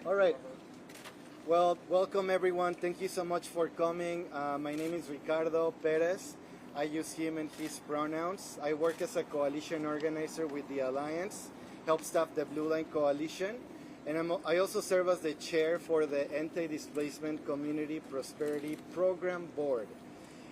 All right. Well, welcome everyone. Thank you so much for coming. My name is Ricardo Perez. I use him and his pronouns. I work as a coalition organizer with the Alliance, help staff the Blue Line Coalition, and I also serve as the chair for the Anti-Displacement Community Prosperity Program Board.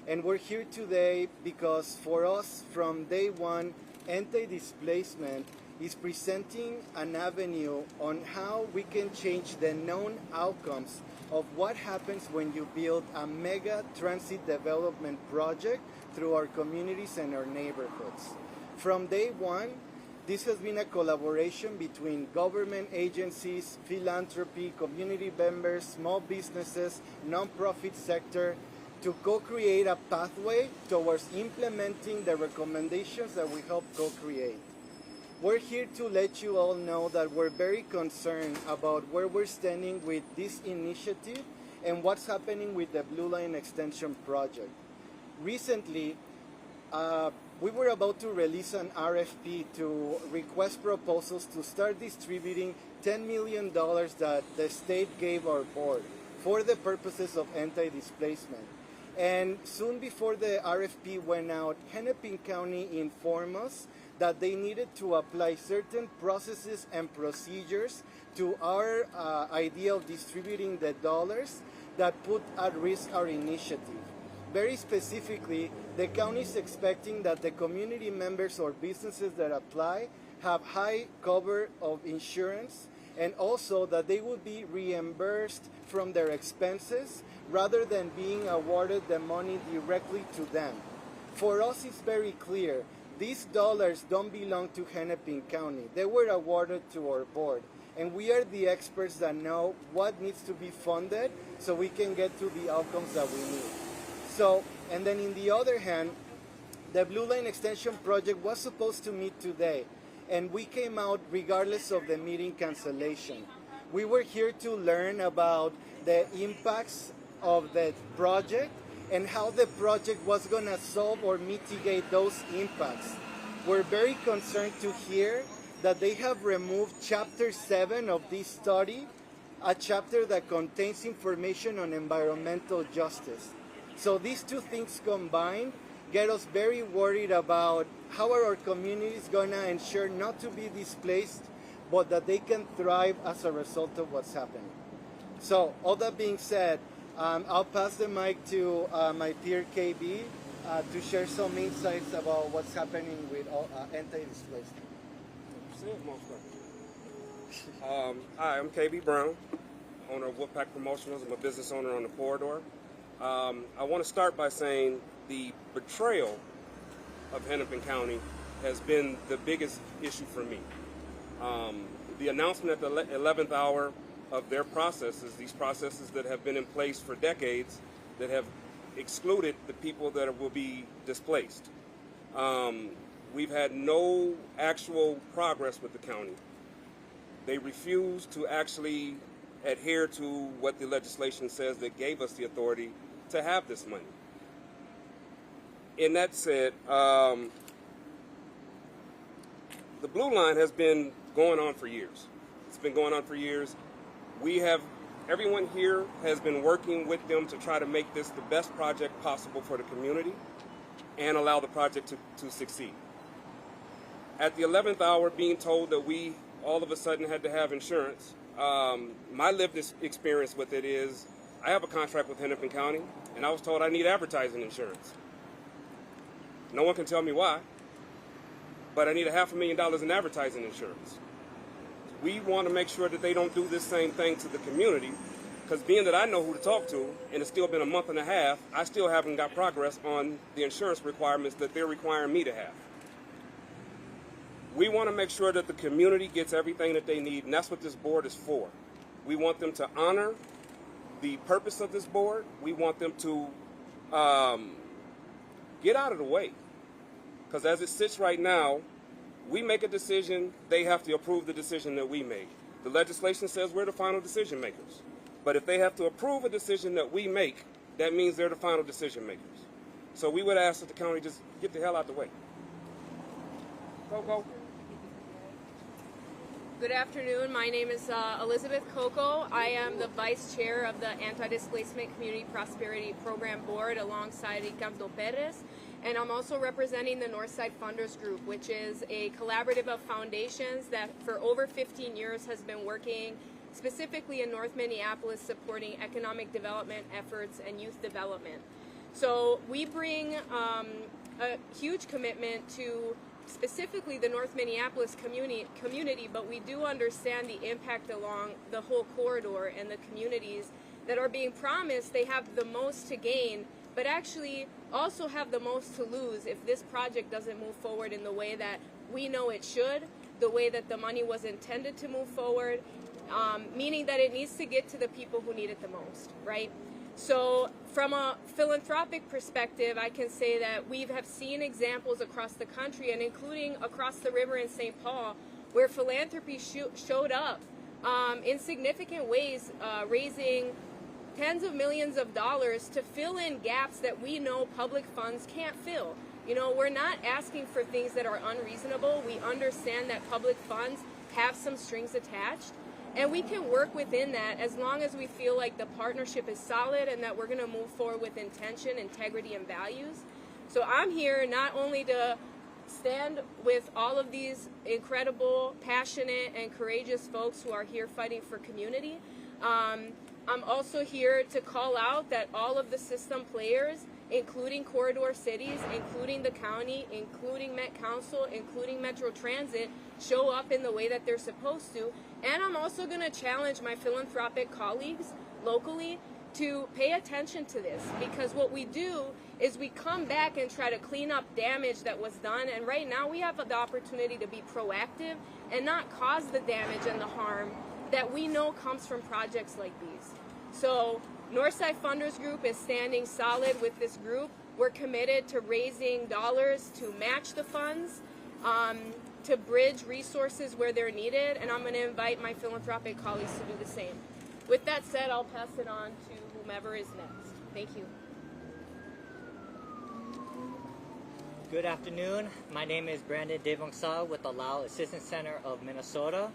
And we're here today because for us, from day one, anti-displacement is presenting an avenue on how we can change the known outcomes of what happens when you build a mega transit development project through our communities and our neighborhoods. From day one, this has been a collaboration between government agencies, philanthropy, community members, small businesses, nonprofit sector, to co-create a pathway towards implementing the recommendations that we help co-create. We're here to let you all know that we're very concerned about where we're standing with this initiative and what's happening with the Blue Line Extension project. Recently, we were about to release an RFP to request proposals to start distributing $10 million that the state gave our board for the purposes of anti-displacement. And soon before the RFP went out, Hennepin County informed us that they needed to apply certain processes and procedures to our idea of distributing the dollars that put at risk our initiative. Very specifically, the county is expecting that the community members or businesses that apply have high cover of insurance, and also that they would be reimbursed from their expenses rather than being awarded the money directly to them. For us, it's very clear. These dollars don't belong to Hennepin County. They were awarded to our board. And we are the experts that know what needs to be funded so we can get to the outcomes that we need. So, and then in the other hand, the Blue Line Extension project was supposed to meet today. And we came out regardless of the meeting cancellation. We were here to learn about the impacts of the project and how the project was going to solve or mitigate those impacts. We're very concerned to hear that they have removed Chapter 7 of this study, a chapter that contains information on environmental justice. So these two things combined get us very worried about how are our communities going to ensure not to be displaced, but that they can thrive as a result of what's happening. So all that being said, I'll pass the mic to my peer KB to share some insights about what's happening with anti-displacement. Hi, I'm KB Brown, owner of Wolfpack Promotionals. I'm a business owner on the corridor. I want to start by saying the betrayal of Hennepin County has been the biggest issue for me. The announcement at the 11th hour of their processes, these processes that have been in place for decades, that have excluded the people that will be displaced. We've had no actual progress with the county. They refuse to actually adhere to what the legislation says that gave us the authority to have this money. In that said, the Blue Line has been going on for years. It's been going on for years. Everyone here has been working with them to try to make this the best project possible for the community and allow the project to succeed. At the 11th hour, being told that we all of a sudden had to have insurance, my lived experience with it is I have a contract with Hennepin County, and I was told I need advertising insurance. No one can tell me why, but I need $500,000 in advertising insurance. We want to make sure that they don't do this same thing to the community, because being that I know who to talk to, and it's still been a month and a half, I still haven't got progress on the insurance requirements that they're requiring me to have. We want to make sure that the community gets everything that they need, and that's what this board is for. We want them to honor the purpose of this board. We want them to get out of the way, because as it sits right now, we make a decision, they have to approve the decision that we make. The legislation says we're the final decision makers. But if they have to approve a decision that we make, that means they're the final decision makers. So we would ask that the county just get the hell out the way. Go. Good afternoon. My name is Elizabeth Coco. I am the Vice Chair of the Anti-Displacement Community Prosperity Program Board alongside Ricardo Perez. And I'm also representing the Northside Funders Group, which is a collaborative of foundations that for over 15 years has been working specifically in North Minneapolis supporting economic development efforts and youth development. So we bring a huge commitment to specifically the North Minneapolis community, but we do understand the impact along the whole corridor and the communities that are being promised they have the most to gain, but actually also have the most to lose if this project doesn't move forward in the way that we know it should, the way that the money was intended to move forward, meaning that it needs to get to the people who need it the most, right? So from a philanthropic perspective, I can say that we have seen examples across the country and including across the river in St. Paul where philanthropy showed up in significant ways, raising tens of millions of dollars to fill in gaps that we know public funds can't fill. You know, we're not asking for things that are unreasonable. We understand that public funds have some strings attached. And we can work within that as long as we feel like the partnership is solid and that we're going to move forward with intention, integrity, and values. So I'm here not only to stand with all of these incredible, passionate, and courageous folks who are here fighting for community. I'm also here to call out that all of the system players, including corridor cities, including the county, including Met Council, including Metro Transit, show up in the way that they're supposed to. And I'm also going to challenge my philanthropic colleagues locally to pay attention to this, because what we do is we come back and try to clean up damage that was done, and right now we have the opportunity to be proactive and not cause the damage and the harm that we know comes from projects like these. So Northside Funders Group is standing solid with this group. We're committed to raising dollars to match the funds, to bridge resources where they're needed, and I'm going to invite my philanthropic colleagues to do the same. With that said, I'll pass it on to whomever is next. Thank you. Good afternoon. My name is Brandon Devongsa with the Lao Assistance Center of Minnesota.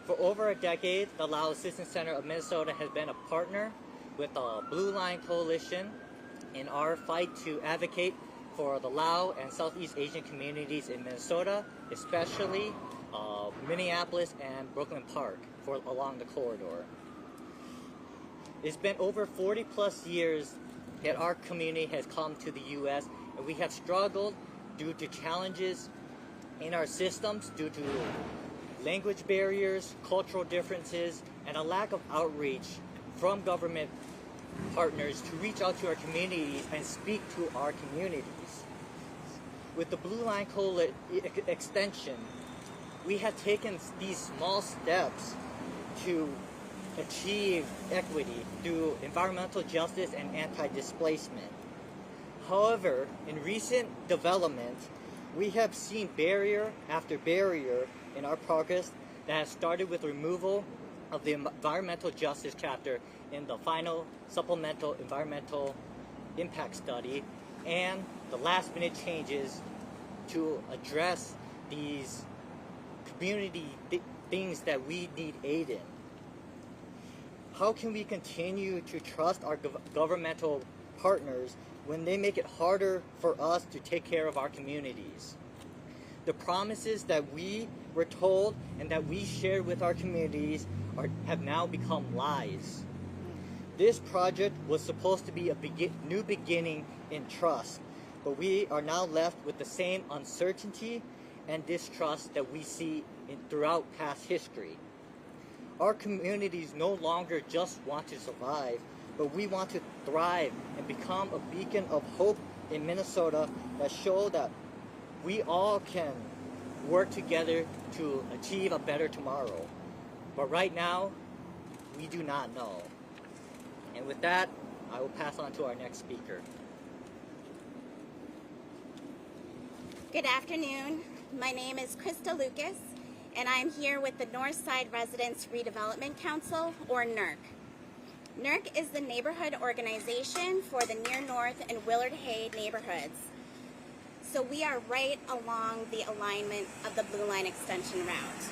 For over a decade, the Lao Assistance Center of Minnesota has been a partner with the Blue Line Coalition in our fight to advocate for the Lao and Southeast Asian communities in Minnesota, especially Minneapolis and Brooklyn Park along the corridor. It's been over 40 plus years that our community has come to the U.S. and we have struggled due to challenges in our systems, due to language barriers, cultural differences, and a lack of outreach from government partners to reach out to our communities and speak to our communities. With the Blue Line extension, we have taken these small steps to achieve equity through environmental justice and anti-displacement. However, in recent development, we have seen barrier after barrier in our progress that has started with removal of the environmental justice chapter in the final supplemental environmental impact study and the last minute changes to address these community things that we need aid in. How can we continue to trust our governmental partners when they make it harder for us to take care of our communities? The promises that we were told and that we shared with our communities have now become lies. This project was supposed to be a new beginning in trust, but we are now left with the same uncertainty and distrust that we see throughout past history. Our communities no longer just want to survive, but we want to thrive and become a beacon of hope in Minnesota that show that we all can work together to achieve a better tomorrow. But right now, we do not know. And with that, I will pass on to our next speaker. Good afternoon. My name is Krista Lucas, and I'm here with the Northside Residents Redevelopment Council, or NERC. NERC is the neighborhood organization for the Near North and Willard Hay neighborhoods. So we are right along the alignment of the Blue Line extension route.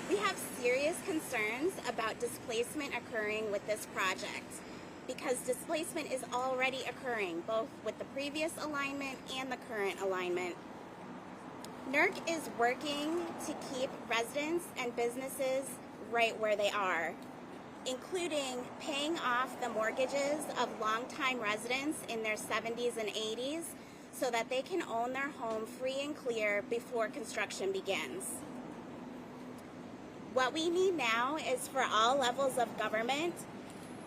We have serious concerns about displacement occurring with this project because displacement is already occurring both with the previous alignment and the current alignment. NERC is working to keep residents and businesses right where they are, including paying off the mortgages of longtime residents in their 70s and 80s so that they can own their home free and clear before construction begins. What we need now is for all levels of government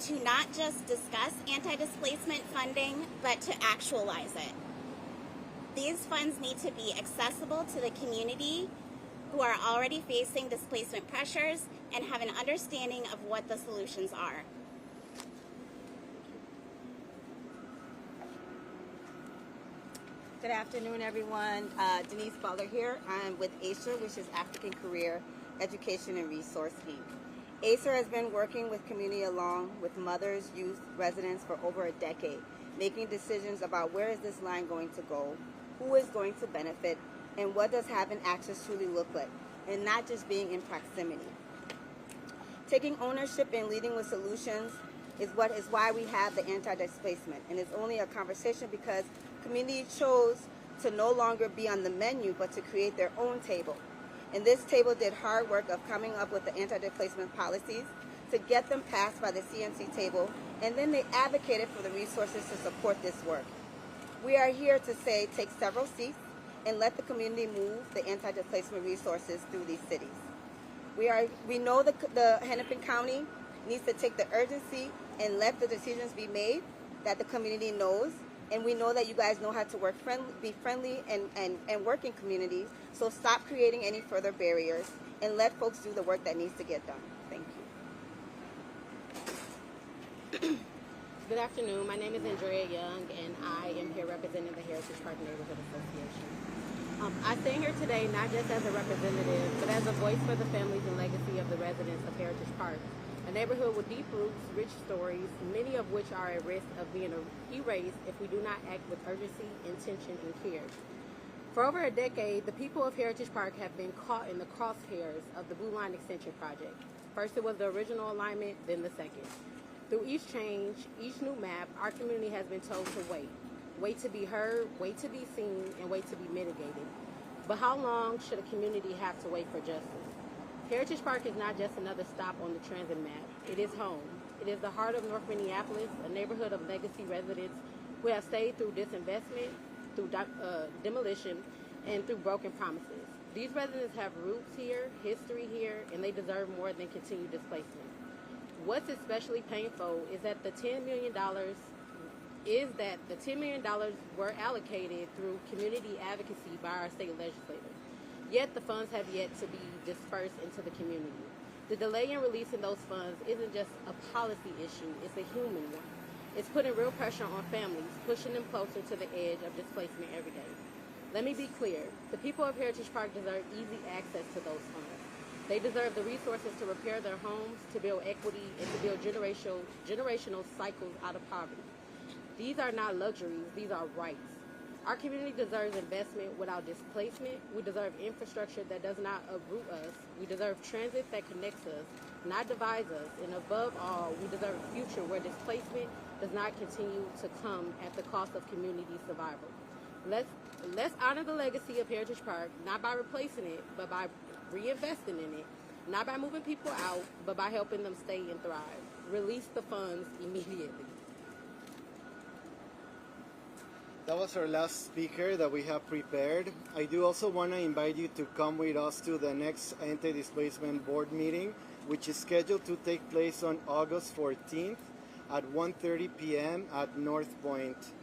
to not just discuss anti-displacement funding, but to actualize it. These funds need to be accessible to the community who are already facing displacement pressures and have an understanding of what the solutions are. Good afternoon, everyone. Denise Butler here. I'm with ACER, which is African Career Education and Resource, Inc. ACER has been working with community along with mothers, youth, residents for over a decade, making decisions about where is this line going to go, who is going to benefit, and what does having access truly look like, and not just being in proximity. Taking ownership and leading with solutions is why we have the anti-displacement, and it's only a conversation because community chose to no longer be on the menu, but to create their own table. And this table did hard work of coming up with the anti-displacement policies to get them passed by the CNC table, and then they advocated for the resources to support this work. We are here to say take several seats and let the community move the anti-displacement resources through these cities. We know the Hennepin County needs to take the urgency and let the decisions be made that the community knows. And we know that you guys know how to be friendly and work in communities. So stop creating any further barriers and let folks do the work that needs to get done. Thank you. Good afternoon. My name is Andrea Young, and I am here representing the Heritage Park Neighborhood Association. I stand here today not just as a representative, but as a voice for the families and legacy of the residents of Heritage Park, a neighborhood with deep roots, rich stories, many of which are at risk of being erased if we do not act with urgency, intention, and care. For over a decade, the people of Heritage Park have been caught in the crosshairs of the Blue Line Extension Project. First it was the original alignment, then the second. Through each change, each new map, our community has been told to wait. Wait to be heard, wait to be seen, and wait to be mitigated. But how long should a community have to wait for justice? Heritage Park is not just another stop on the transit map. It is home. It is the heart of North Minneapolis, a neighborhood of legacy residents who have stayed through disinvestment, through demolition, and through broken promises. These residents have roots here, history here, and they deserve more than continued displacement. What's especially painful is that the $10 million were allocated through community advocacy by our state legislators. Yet the funds have yet to be dispersed into the community. The delay in releasing those funds isn't just a policy issue, it's a human one. It's putting real pressure on families, pushing them closer to the edge of displacement every day. Let me be clear, the people of Heritage Park deserve easy access to those funds. They deserve the resources to repair their homes, to build equity, and to build generational cycles out of poverty. These are not luxuries, these are rights. Our community deserves investment without displacement. We deserve infrastructure that does not uproot us. We deserve transit that connects us, not divides us. And above all, we deserve a future where displacement does not continue to come at the cost of community survival. Let's honor the legacy of Heritage Park, not by replacing it, but by reinvesting in it. Not by moving people out, but by helping them stay and thrive. Release the funds immediately. That was our last speaker that we have prepared. I do also want to invite you to come with us to the next Anti-Displacement Board meeting, which is scheduled to take place on August 14th at 1:30 p.m. at North Point.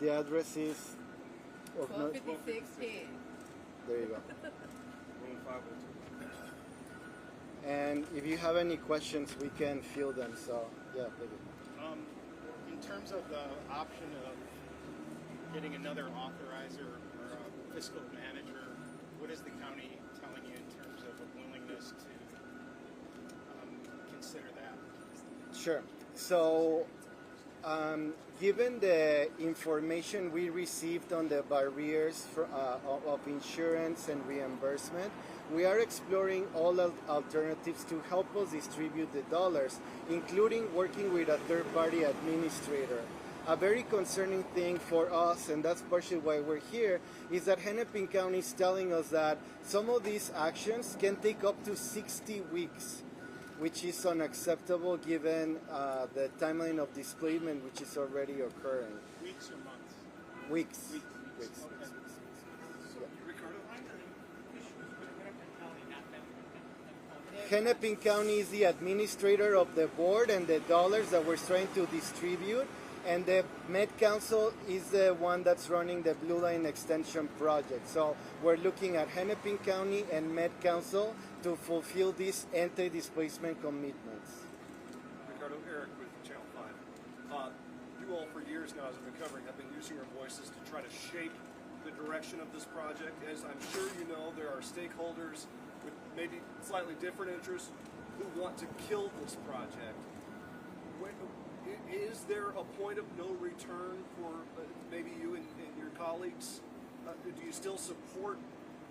The address is... 1256 Penn. There you go. Room 502. And if you have any questions, we can field them. So, yeah, please. In terms of the option of getting another authorizer or a fiscal manager, what is the county telling you in terms of a willingness to consider that? Sure. So, given the information we received on the barriers of insurance and reimbursement, we are exploring all alternatives to help us distribute the dollars, including working with a third-party administrator. A very concerning thing for us, and that's partially why we're here, is that Hennepin County is telling us that some of these actions can take up to 60 weeks, which is unacceptable given the timeline of displacement which is already occurring. Weeks or months? Weeks. Weeks. Weeks. Hennepin County is the administrator of the board and the dollars that we're trying to distribute, and the Met Council is the one that's running the Blue Line Extension project. So we're looking at Hennepin County and Met Council to fulfill these anti-displacement commitments. Ricardo, Eric with Channel 5. You all for years now, as I've been covering, have been using your voices to try to shape the direction of this project. As I'm sure you know, there are stakeholders with maybe slightly different interests who want to kill this project. Is there a point of no return for maybe you and your colleagues? Do you still support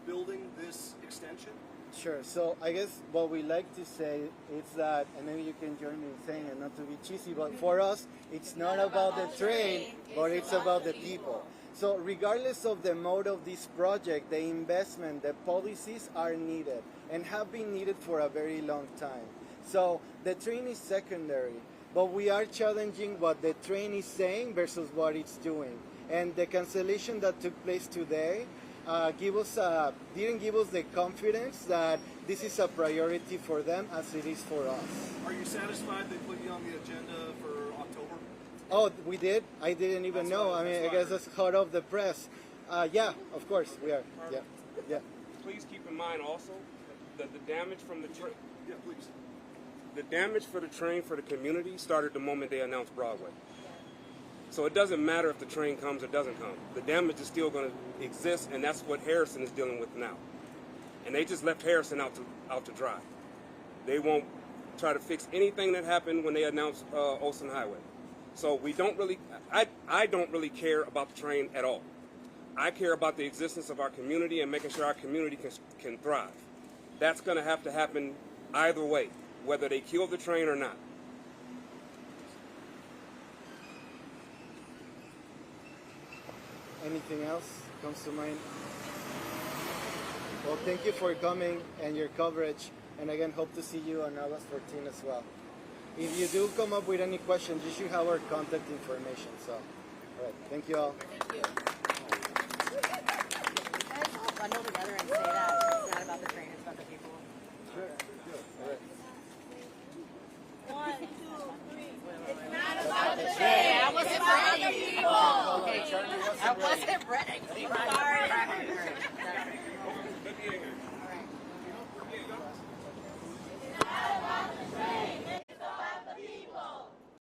building this extension? Sure. So I guess what we like to say is that, and maybe you can join me in saying it, not to be cheesy, but for us, it's not about the train, but it's about the people. So regardless of the mode of this project, the investment, the policies are needed and have been needed for a very long time. So the train is secondary, but we are challenging what the train is saying versus what it's doing. And the cancellation that took place today didn't give us the confidence that this is a priority for them as it is for us. Are you satisfied they put you on the agenda for October? Oh, we did? I didn't even know. I mean, I guess that's hot off the press. Yeah, of course, we are. Yeah, yeah. Please keep in mind also that the damage from the train. Yeah, please. The damage for the train for the community started the moment they announced Broadway. So it doesn't matter if the train comes or doesn't come. The damage is still going to exist, and that's what Harrison is dealing with now. And they just left Harrison out to dry. They won't try to fix anything that happened when they announced Olsen Highway. So we don't really, I don't really care about the train at all. I care about the existence of our community and making sure our community can thrive. That's going to have to happen either way, whether they kill the train or not. Anything else comes to mind? Well, thank you for coming and your coverage. And again, hope to see you on August 14 as well. If you do come up with any questions, you should have our contact information. So, all right, thank you all. Thank you. Let's all bundle together and say that. It's not about the train, it's about the people. Sure. All right. 1, 2, 3. It's not about the train. I wasn't ready, people. I wasn't ready. Sorry.